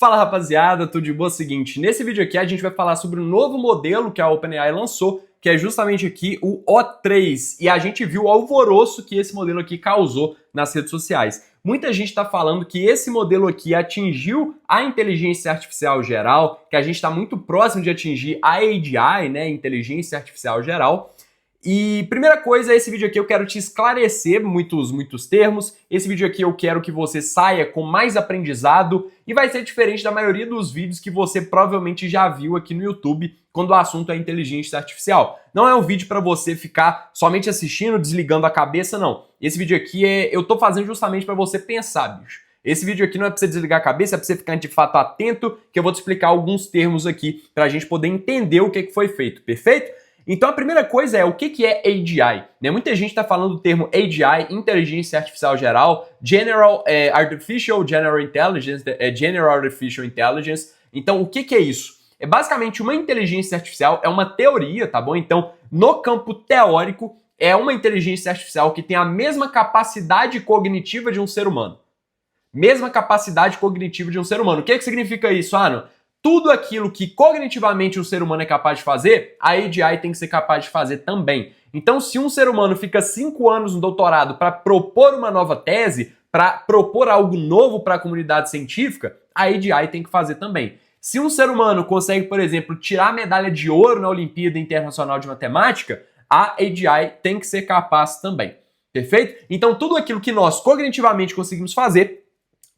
Fala rapaziada, tudo de boa? Seguinte, nesse vídeo aqui a gente vai falar sobre um novo modelo que a OpenAI lançou, que é justamente aqui o O3, e a gente viu o alvoroço que esse modelo aqui causou nas redes sociais. Muita gente está falando que esse modelo aqui atingiu a inteligência artificial geral, que a gente está muito próximo de atingir a AGI, né, inteligência artificial geral. E primeira coisa, esse vídeo aqui eu quero te esclarecer muitos termos. Esse vídeo aqui eu quero que você saia com mais aprendizado e vai ser diferente da maioria dos vídeos que você provavelmente já viu aqui no YouTube quando o assunto é inteligência artificial. Não é um vídeo para você ficar somente assistindo, desligando a cabeça, não. Esse vídeo aqui eu tô fazendo justamente para você pensar, bicho. Esse vídeo aqui não é para você desligar a cabeça, é para você ficar de fato atento, que eu vou te explicar alguns termos aqui para a gente poder entender o que foi feito, perfeito? Então a primeira coisa é o que é AGI? Né? Muita gente está falando do termo AGI, Inteligência Artificial Geral, Artificial General Intelligence, General Artificial Intelligence. Então o que é isso? É basicamente uma inteligência artificial, é uma teoria, tá bom? Então no campo teórico é uma inteligência artificial que tem a mesma capacidade cognitiva de um ser humano. Mesma capacidade cognitiva de um ser humano. O que significa isso, Ano? Tudo aquilo que cognitivamente o ser humano é capaz de fazer, a AGI tem que ser capaz de fazer também. Então, se um ser humano fica 5 anos no doutorado para propor uma nova tese, para propor algo novo para a comunidade científica, a AGI tem que fazer também. Se um ser humano consegue, por exemplo, tirar a medalha de ouro na Olimpíada Internacional de Matemática, a AGI tem que ser capaz também. Perfeito? Então, tudo aquilo que nós cognitivamente conseguimos fazer,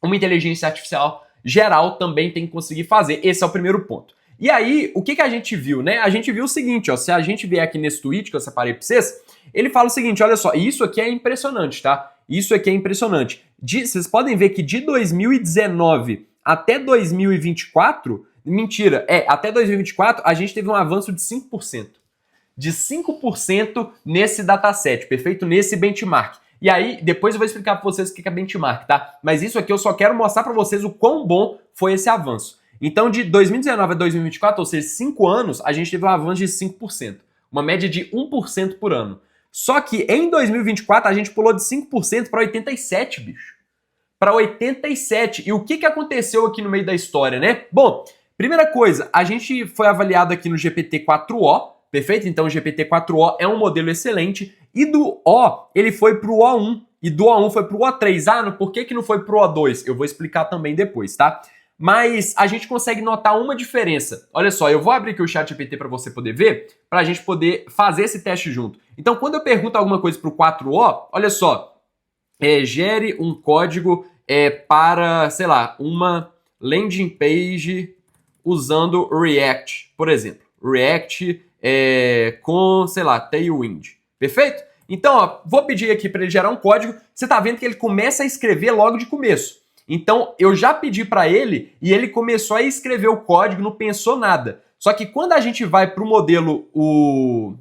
uma inteligência artificial geral também tem que conseguir fazer. Esse é o primeiro ponto. E aí, o que a gente viu, né? A gente viu o seguinte, ó, se a gente vier aqui nesse tweet que eu separei pra vocês, ele fala o seguinte, olha só, isso aqui é impressionante, tá? Isso aqui é impressionante. Vocês podem ver que de 2019 até 2024, mentira, até 2024 a gente teve um avanço de 5%. De 5% nesse dataset, perfeito? Nesse benchmark. E aí, depois eu vou explicar para vocês o que é benchmark, tá? Mas isso aqui eu só quero mostrar para vocês o quão bom foi esse avanço. Então, de 2019 a 2024, ou seja, 5 anos, a gente teve um avanço de 5%. Uma média de 1% por ano. Só que em 2024, a gente pulou de 5% para 87%, bicho. Para 87%. E o que aconteceu aqui no meio da história, né? Bom, primeira coisa, a gente foi avaliado aqui no GPT-4o, perfeito? Então o GPT-4o é um modelo excelente. E do O, ele foi pro O1. E do O1 foi pro O3. Ah, por que não foi pro O2? Eu vou explicar também depois, tá? Mas a gente consegue notar uma diferença. Olha só, eu vou abrir aqui o ChatGPT para você poder ver, para a gente poder fazer esse teste junto. Então, quando eu pergunto alguma coisa pro 4O, olha só, gere um código para, sei lá, uma landing page usando React, por exemplo. React com, sei lá, Tailwind. Perfeito? Então, ó, vou pedir aqui para ele gerar um código. Você tá vendo que ele começa a escrever logo de começo. Então, eu já pedi para ele e ele começou a escrever o código, não pensou nada. Só que quando a gente vai para o modelo,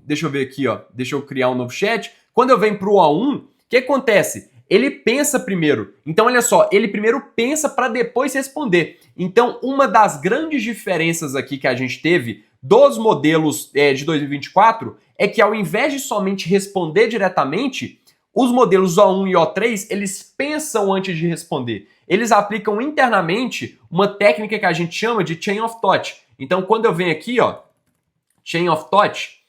deixa eu ver aqui, ó. Deixa eu criar um novo chat. Quando eu venho para o O1, o que acontece? Ele pensa primeiro. Então, olha só, ele primeiro pensa para depois responder. Então, uma das grandes diferenças aqui que a gente teve dos modelos de 2024 é que ao invés de somente responder diretamente, os modelos O1 e O3, eles pensam antes de responder. Eles aplicam internamente uma técnica que a gente chama de Chain of Thought. Então, quando eu venho aqui, ó, Chain of Thought,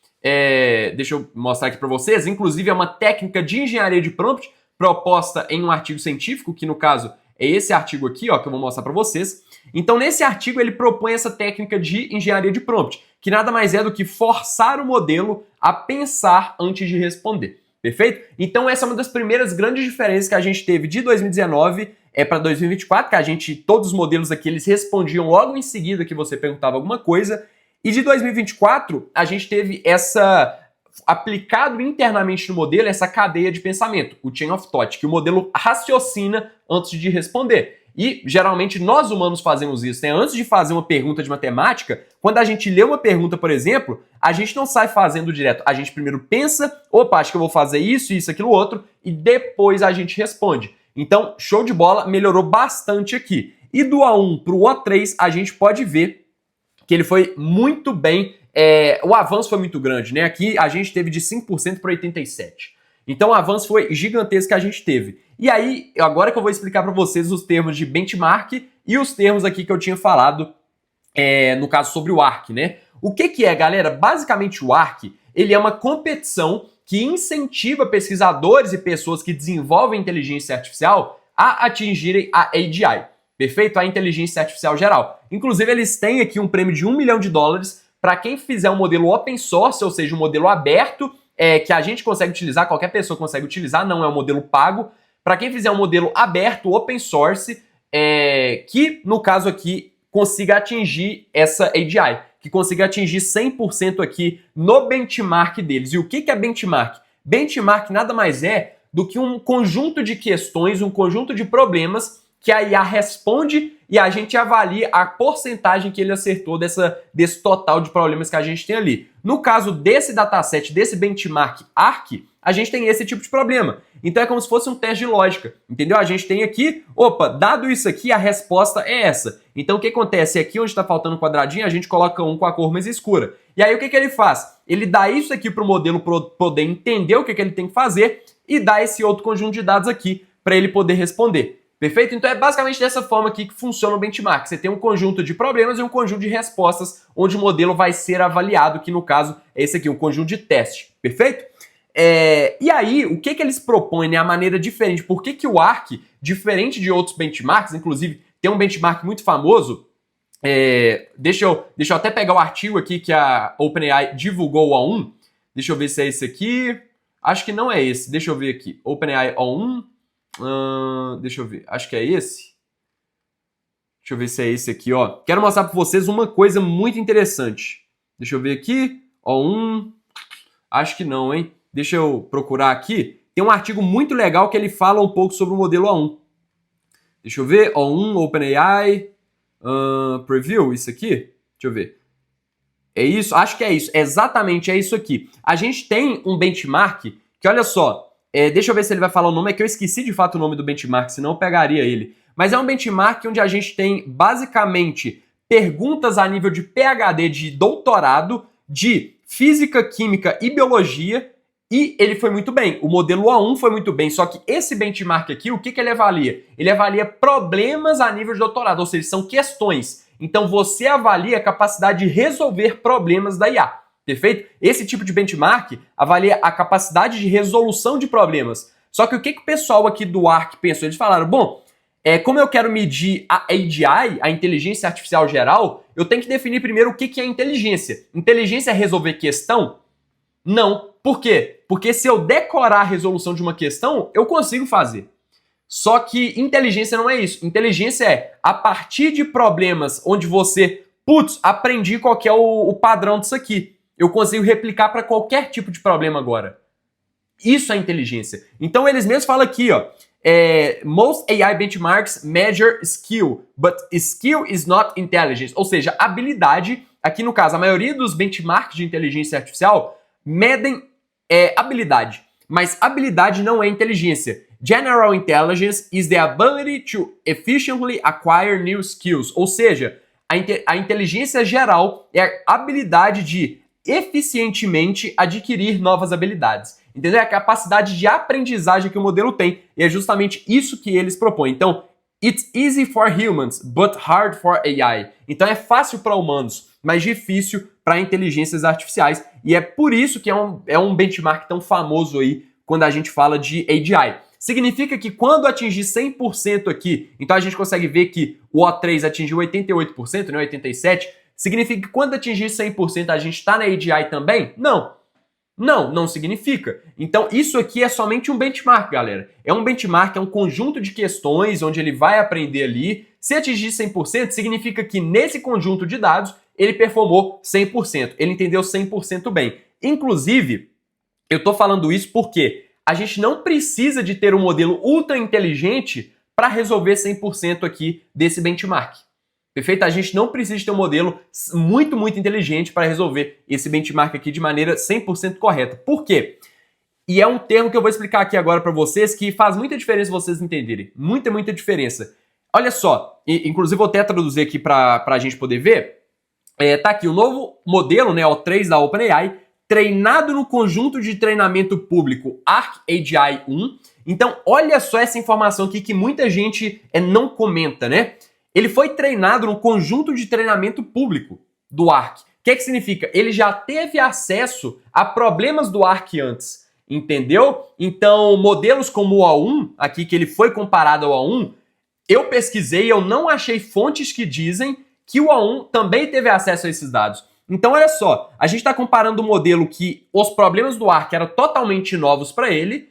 deixa eu mostrar aqui para vocês, inclusive é uma técnica de engenharia de prompt proposta em um artigo científico, que no caso é esse artigo aqui, ó, que eu vou mostrar para vocês. Então, nesse artigo, ele propõe essa técnica de engenharia de prompt, que nada mais é do que forçar o modelo a pensar antes de responder. Perfeito? Então, essa é uma das primeiras grandes diferenças que a gente teve de 2019 para 2024, que todos os modelos aqui, eles respondiam logo em seguida que você perguntava alguma coisa. E de 2024, a gente teve aplicado internamente no modelo, essa cadeia de pensamento, o Chain of Thought, que o modelo raciocina antes de responder. E, geralmente, nós humanos fazemos isso, né? Antes de fazer uma pergunta de matemática, quando a gente lê uma pergunta, por exemplo, a gente não sai fazendo direto. A gente primeiro pensa, opa, acho que eu vou fazer isso, aquilo, outro, e depois a gente responde. Então, show de bola, melhorou bastante aqui. E do A1 para o O3, a gente pode ver que ele foi muito bem, o avanço foi muito grande, né? Aqui a gente teve de 5% para 87%. Então o avanço foi gigantesco que a gente teve. E aí, agora que eu vou explicar para vocês os termos de benchmark e os termos aqui que eu tinha falado, no caso sobre o ARC, né? O que é, galera? Basicamente o ARC, ele é uma competição que incentiva pesquisadores e pessoas que desenvolvem inteligência artificial a atingirem a AGI, perfeito? A inteligência artificial geral. Inclusive, eles têm aqui um prêmio de $1 milhão para quem fizer um modelo open source, ou seja, um modelo aberto, que a gente consegue utilizar, qualquer pessoa consegue utilizar, não é um modelo pago. Para quem fizer um modelo aberto, open source, que no caso aqui consiga atingir essa AGI, que consiga atingir 100% aqui no benchmark deles. E o que é benchmark? Benchmark nada mais é do que um conjunto de questões, um conjunto de problemas que a IA responde e a gente avalia a porcentagem que ele acertou desse total de problemas que a gente tem ali. No caso desse dataset, desse benchmark ARC, a gente tem esse tipo de problema. Então é como se fosse um teste de lógica, entendeu? A gente tem aqui, opa, dado isso aqui, a resposta é essa. Então o que acontece? Aqui onde está faltando um quadradinho, a gente coloca um com a cor mais escura. E aí o que ele faz? Ele dá isso aqui para o modelo poder entender o que ele tem que fazer e dá esse outro conjunto de dados aqui para ele poder responder. Perfeito? Então é basicamente dessa forma aqui que funciona o benchmark. Você tem um conjunto de problemas e um conjunto de respostas onde o modelo vai ser avaliado, que no caso é esse aqui, um conjunto de teste. Perfeito? E aí, o que eles propõem, né? A maneira diferente. Por que o ARC, diferente de outros benchmarks, inclusive tem um benchmark muito famoso, deixa eu até pegar o artigo aqui que a OpenAI divulgou, o O1. Deixa eu ver se é esse aqui. Acho que não é esse. Deixa eu ver aqui. OpenAI O1. Deixa eu ver. Acho que é esse. Deixa eu ver se é esse aqui, ó. Quero mostrar para vocês uma coisa muito interessante. Deixa eu ver aqui. O1. Acho que não, hein? Deixa eu procurar aqui. Tem um artigo muito legal que ele fala um pouco sobre o modelo O1. Deixa eu ver. O1, OpenAI, Preview, isso aqui. Deixa eu ver. É isso? Acho que é isso. Exatamente, é isso aqui. A gente tem um benchmark que, olha só, deixa eu ver se ele vai falar o nome, é que eu esqueci de fato o nome do benchmark, senão eu pegaria ele. Mas é um benchmark onde a gente tem, basicamente, perguntas a nível de PhD, de doutorado, de física, química e biologia, e ele foi muito bem. O modelo O1 foi muito bem, só que esse benchmark aqui, o que ele avalia? Ele avalia problemas a nível de doutorado, ou seja, são questões. Então você avalia a capacidade de resolver problemas da IA, perfeito? Esse tipo de benchmark avalia a capacidade de resolução de problemas. Só que o que o pessoal aqui do ARC pensou? Eles falaram, bom, como eu quero medir a AGI, a inteligência artificial geral, eu tenho que definir primeiro o que é inteligência. Inteligência é resolver questão? Não. Por quê? Porque se eu decorar a resolução de uma questão, eu consigo fazer. Só que inteligência não é isso. Inteligência é a partir de problemas onde você, aprendi qual que é o padrão disso aqui. Eu consigo replicar para qualquer tipo de problema agora. Isso é inteligência. Então eles mesmos falam aqui, ó. Most AI benchmarks measure skill, but skill is not intelligence. Ou seja, habilidade, aqui no caso, a maioria dos benchmarks de inteligência artificial medem habilidade. Mas habilidade não é inteligência. General intelligence is the ability to efficiently acquire new skills. Ou seja, a inteligência geral é a habilidade de eficientemente adquirir novas habilidades. Entendeu? É a capacidade de aprendizagem que o modelo tem. E é justamente isso que eles propõem. Então, it's easy for humans, but hard for AI. Então é fácil para humanos, mas difícil para inteligências artificiais. E é por isso que é um benchmark tão famoso aí quando a gente fala de AGI. Significa que quando atingir 100% aqui, então a gente consegue ver que o O3 atingiu 88%, né, 87%, significa que quando atingir 100% a gente está na AGI também? Não. Não significa. Então isso aqui é somente um benchmark, galera. É um benchmark, é um conjunto de questões onde ele vai aprender ali. Se atingir 100%, significa que nesse conjunto de dados ele performou 100%. Ele entendeu 100% bem. Inclusive, eu tô falando isso porque a gente não precisa de ter um modelo ultra inteligente para resolver 100% aqui desse benchmark. Perfeito? A gente não precisa de ter um modelo muito inteligente para resolver esse benchmark aqui de maneira 100% correta. Por quê? E é um termo que eu vou explicar aqui agora para vocês que faz muita diferença vocês entenderem. Muita diferença. Olha só, inclusive vou até traduzir aqui para a gente poder ver. Tá aqui o novo modelo, né, o 3 da OpenAI, treinado no conjunto de treinamento público ARC-AGI 1. Então, olha só essa informação aqui que muita gente não comenta, né? ele foi treinado no conjunto de treinamento público do ARC. O que significa? Ele já teve acesso a problemas do ARC antes, entendeu? Então, modelos como o O1, aqui que ele foi comparado ao O1, eu pesquisei, eu não achei fontes que dizem que o O1 também teve acesso a esses dados. Então, olha só, a gente está comparando um modelo que os problemas do ARC eram totalmente novos para ele,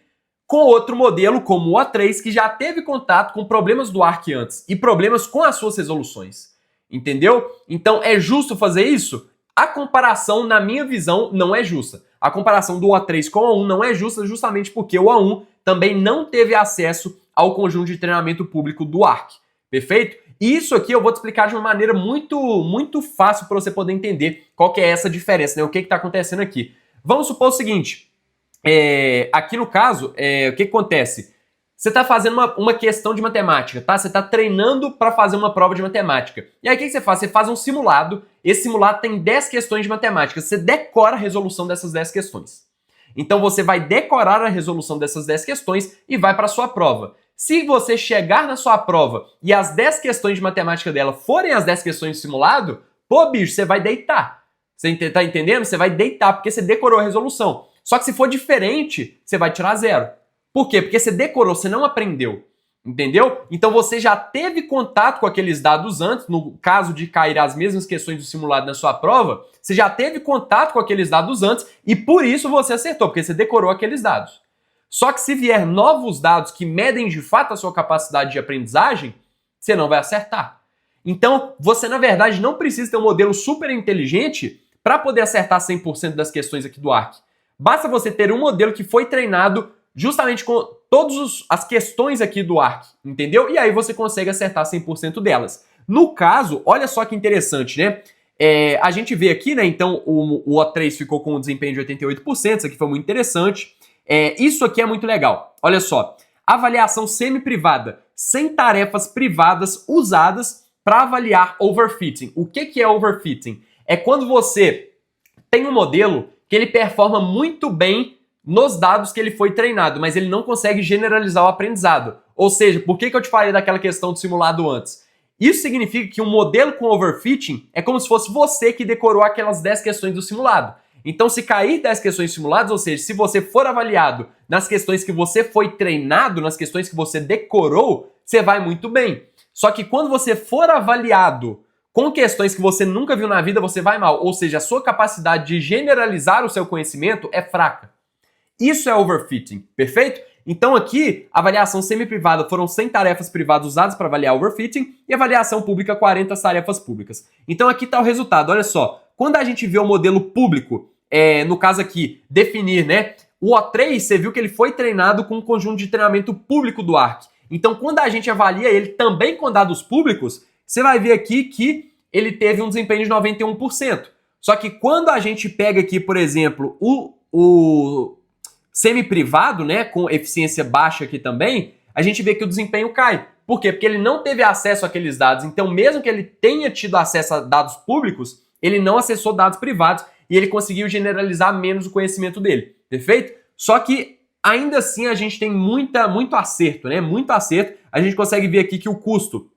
com outro modelo, como o O3, que já teve contato com problemas do ARC antes e problemas com as suas resoluções. Entendeu? Então, é justo fazer isso? A comparação, na minha visão, não é justa. A comparação do O3 com o O1 não é justa justamente porque o O1 também não teve acesso ao conjunto de treinamento público do ARC. Perfeito? E isso aqui eu vou te explicar de uma maneira muito fácil para você poder entender qual que é essa diferença, né? O que está acontecendo aqui. Vamos supor o seguinte, aqui no caso, o que acontece? Você está fazendo uma questão de matemática, tá? Você está treinando para fazer uma prova de matemática. E aí o que você faz? Você faz um simulado, esse simulado tem 10 questões de matemática, você decora a resolução dessas 10 questões. Então você vai decorar a resolução dessas 10 questões e vai para a sua prova. Se você chegar na sua prova e as 10 questões de matemática dela forem as 10 questões do simulado, pô, bicho, você vai deitar. Você tá entendendo? Você vai deitar porque você decorou a resolução. Só que se for diferente, você vai tirar 0. Por quê? Porque você decorou, você não aprendeu. Entendeu? Então você já teve contato com aqueles dados antes, no caso de cair as mesmas questões do simulado na sua prova, você já teve contato com aqueles dados antes e por isso você acertou, porque você decorou aqueles dados. Só que se vier novos dados que medem de fato a sua capacidade de aprendizagem, você não vai acertar. Então, você na verdade não precisa ter um modelo super inteligente para poder acertar 100% das questões aqui do ARC. Basta você ter um modelo que foi treinado justamente com todas as questões aqui do ARC, entendeu? E aí você consegue acertar 100% delas. No caso, olha só que interessante, né? A gente vê aqui, né? Então, o O3 ficou com um desempenho de 88%, isso aqui foi muito interessante. Isso aqui é muito legal. Olha só, avaliação semi-privada, sem tarefas privadas usadas para avaliar overfitting. O que é overfitting? É quando você tem um modelo que ele performa muito bem nos dados que ele foi treinado, mas ele não consegue generalizar o aprendizado. Ou seja, por que eu te falei daquela questão do simulado antes? Isso significa que um modelo com overfitting é como se fosse você que decorou aquelas 10 questões do simulado. Então, se cair 10 questões simuladas, ou seja, se você for avaliado nas questões que você foi treinado, nas questões que você decorou, você vai muito bem. Só que quando você for avaliado com questões que você nunca viu na vida, você vai mal. Ou seja, a sua capacidade de generalizar o seu conhecimento é fraca. Isso é overfitting, perfeito? Então aqui, avaliação semi-privada foram 100 tarefas privadas usadas para avaliar overfitting e avaliação pública 40 tarefas públicas. Então aqui está o resultado, olha só. Quando a gente vê o modelo público, no caso aqui, definir, né? O O3, você viu que ele foi treinado com um conjunto de treinamento público do ARC. Então quando a gente avalia ele também com dados públicos, você vai ver aqui que ele teve um desempenho de 91%. Só que quando a gente pega aqui, por exemplo, o semi-privado, né, com eficiência baixa aqui também, a gente vê que o desempenho cai. Por quê? Porque ele não teve acesso àqueles dados. Então, mesmo que ele tenha tido acesso a dados públicos, ele não acessou dados privados e ele conseguiu generalizar menos o conhecimento dele. Perfeito? Só que, ainda assim, a gente tem muito acerto, né? Muito acerto. A gente consegue ver aqui que o custo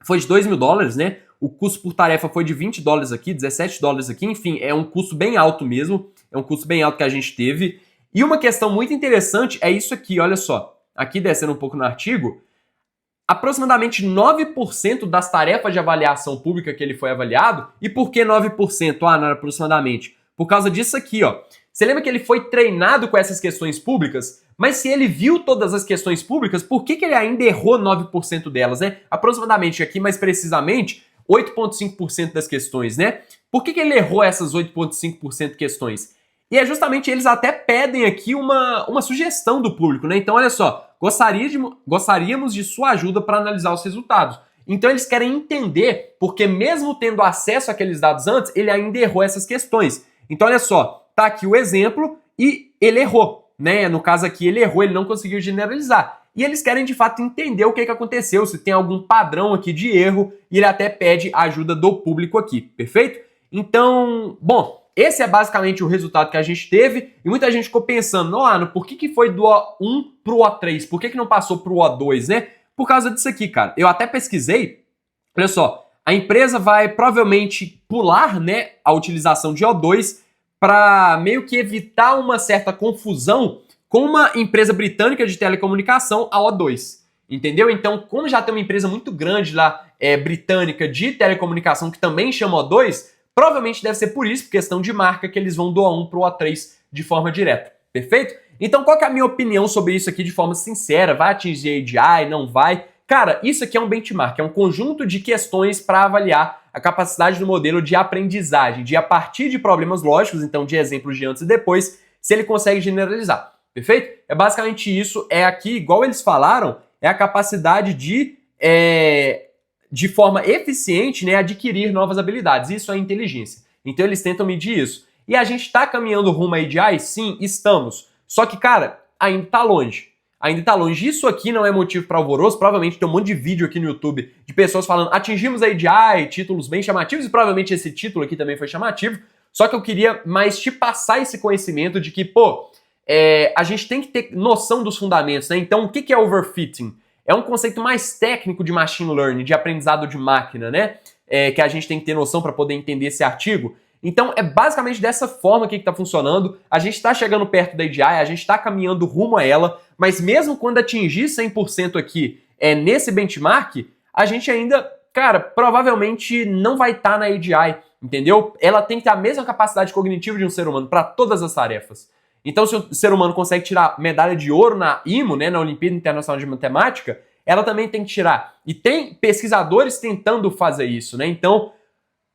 foi de $2.000, né? O custo por tarefa foi de $20 aqui, $17 aqui. Enfim, é um custo bem alto mesmo. É um custo bem alto que a gente teve. E uma questão muito interessante é isso aqui, olha só. Aqui descendo um pouco no artigo, aproximadamente 9% das tarefas de avaliação pública que ele foi avaliado. E por que 9%? Não era aproximadamente. Por causa disso aqui, ó. Você lembra que ele foi treinado com essas questões públicas? Mas se ele viu todas as questões públicas, por que ele ainda errou 9% delas, né? Aproximadamente aqui, mais precisamente, 8,5% das questões, né? Por que ele errou essas 8,5% de questões? E é justamente eles até pedem aqui uma sugestão do público, né? Então, olha só, gostaríamos de sua ajuda para analisar os resultados. Então, eles querem entender, porque mesmo tendo acesso àqueles dados antes, ele ainda errou essas questões. Então, olha só, tá aqui o exemplo e ele errou, né? No caso aqui, ele errou, ele não conseguiu generalizar. E eles querem, de fato, entender o que aconteceu, se tem algum padrão aqui de erro, e ele até pede a ajuda do público aqui, perfeito? Então, bom, esse é basicamente o resultado que a gente teve, e muita gente ficou pensando, por que foi do O1 pro O3? Por que não passou pro O2, né? Por causa disso aqui, cara. Eu até pesquisei, Olha só, a empresa vai provavelmente pular, né, a utilização de O2 para meio que evitar uma certa confusão com uma empresa britânica de telecomunicação, a O2. Entendeu? Então, como já tem uma empresa muito grande lá, britânica de telecomunicação que também chama O2, provavelmente deve ser por isso, por questão de marca, que eles vão do O1 para o O3 de forma direta. Perfeito? Então, qual que é a minha opinião sobre isso aqui de forma sincera? Vai atingir a ADI? Não vai? Cara, isso aqui é um benchmark, é um conjunto de questões para avaliar a capacidade do modelo de aprendizagem, de a partir de problemas lógicos, então de exemplos de antes e depois, se ele consegue generalizar. Perfeito? É basicamente isso. É aqui, igual eles falaram, é a capacidade de forma eficiente, né, adquirir novas habilidades. Isso é inteligência. Então eles tentam medir isso. E a gente está caminhando rumo à ADI? Sim, estamos. Só que, cara, ainda está longe. Ainda está longe. Isso aqui não é motivo para alvoroço. Provavelmente tem um monte de vídeo aqui no YouTube de pessoas falando atingimos a ADI, títulos bem chamativos, e provavelmente esse título aqui também foi chamativo. Só que eu queria mais te passar esse conhecimento de que, pô, a gente tem que ter noção dos fundamentos, né? Então, o que é overfitting? É um conceito mais técnico de machine learning, de aprendizado de máquina, né? Que a gente tem que ter noção para poder entender esse artigo. Então, é basicamente dessa forma que está funcionando. A gente está chegando perto da ADI, a gente está caminhando rumo a ela, mas mesmo quando atingir 100% aqui nesse benchmark, a gente ainda, cara, provavelmente não vai estar na ADI, entendeu? Ela tem que ter a mesma capacidade cognitiva de um ser humano para todas as tarefas. Então, se o ser humano consegue tirar medalha de ouro na IMO, né, na Olimpíada Internacional de Matemática, ela também tem que tirar. E tem pesquisadores tentando fazer isso, né? Então,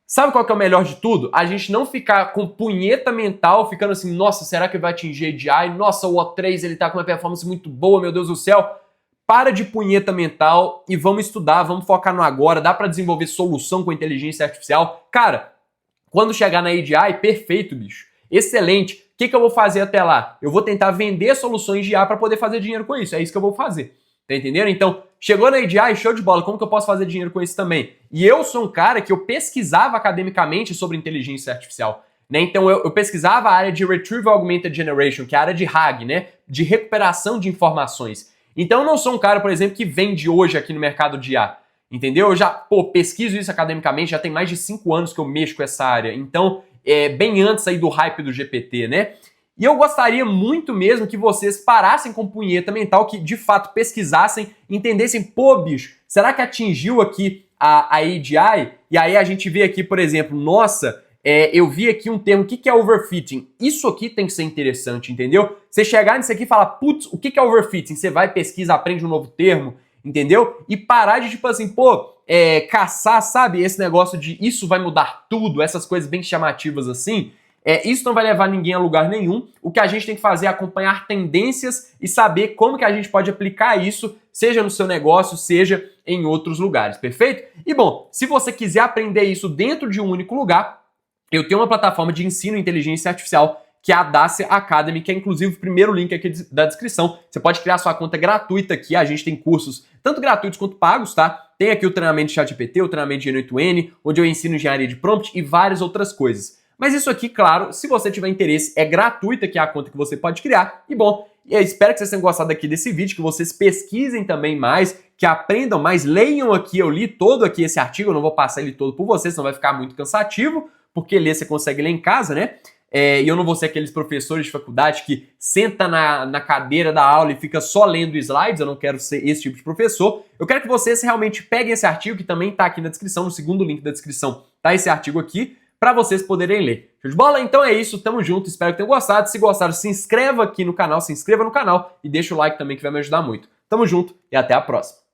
sabe qual que é o melhor de tudo? A gente não ficar com punheta mental, ficando assim, nossa, será que vai atingir a ADI? Nossa, o O3 ele tá com uma performance muito boa, meu Deus do céu. Para de punheta mental e vamos estudar, vamos focar no agora. Dá para desenvolver solução com inteligência artificial. Cara, quando chegar na ADI, perfeito, bicho. Excelente. O que eu vou fazer até lá? Eu vou tentar vender soluções de IA para poder fazer dinheiro com isso. É isso que eu vou fazer. Tá entendendo? Então, chegou na ADI, show de bola. Como que eu posso fazer dinheiro com isso também? E eu sou um cara que eu pesquisava academicamente sobre inteligência artificial. Né? Então, eu pesquisava a área de Retrieval Augmented Generation, que é a área de RAG, né? De recuperação de informações. Então, eu não sou um cara, por exemplo, que vende hoje aqui no mercado de IA. Entendeu? Eu já, pesquiso isso academicamente, já tem mais de 5 anos que eu mexo com essa área. Então, bem antes aí do hype do GPT, né? E eu gostaria muito mesmo que vocês parassem com punheta mental, que de fato pesquisassem, entendessem, pô, bicho, será que atingiu aqui a ADI? E aí a gente vê aqui, por exemplo, nossa, eu vi aqui um termo, o que é overfitting? Isso aqui tem que ser interessante, entendeu? Você chegar nisso aqui e falar, putz, o que é overfitting? Você vai, pesquisa, aprende um novo termo, entendeu? E parar de, tipo assim, caçar, sabe? Esse negócio de isso vai mudar tudo, essas coisas bem chamativas assim. Isso não vai levar ninguém a lugar nenhum. O que a gente tem que fazer é acompanhar tendências e saber como que a gente pode aplicar isso, seja no seu negócio, seja em outros lugares, perfeito? E bom, se você quiser aprender isso dentro de um único lugar, eu tenho uma plataforma de ensino em inteligência artificial, que é a Dacia Academy, que é inclusive o primeiro link aqui da descrição. Você pode criar sua conta gratuita aqui, a gente tem cursos tanto gratuitos quanto pagos, tá? Tem aqui o treinamento de ChatGPT, o treinamento de N8N, onde eu ensino engenharia de prompt e várias outras coisas. Mas isso aqui, claro, se você tiver interesse, é gratuita, que é a conta que você pode criar. E bom, eu espero que vocês tenham gostado aqui desse vídeo, que vocês pesquisem também mais, que aprendam mais, leiam aqui, eu li todo aqui esse artigo, eu não vou passar ele todo por vocês, senão vai ficar muito cansativo, porque ler você consegue ler em casa, né? E eu não vou ser aqueles professores de faculdade que senta na cadeira da aula e fica só lendo slides, eu não quero ser esse tipo de professor. Eu quero que vocês realmente peguem esse artigo, que também está aqui na descrição, no segundo link da descrição tá esse artigo aqui, para vocês poderem ler. Show de bola? Então é isso, tamo junto, espero que tenham gostado. Se gostaram, se inscreva aqui no canal, se inscreva no canal e deixa o like também que vai me ajudar muito. Tamo junto e até a próxima.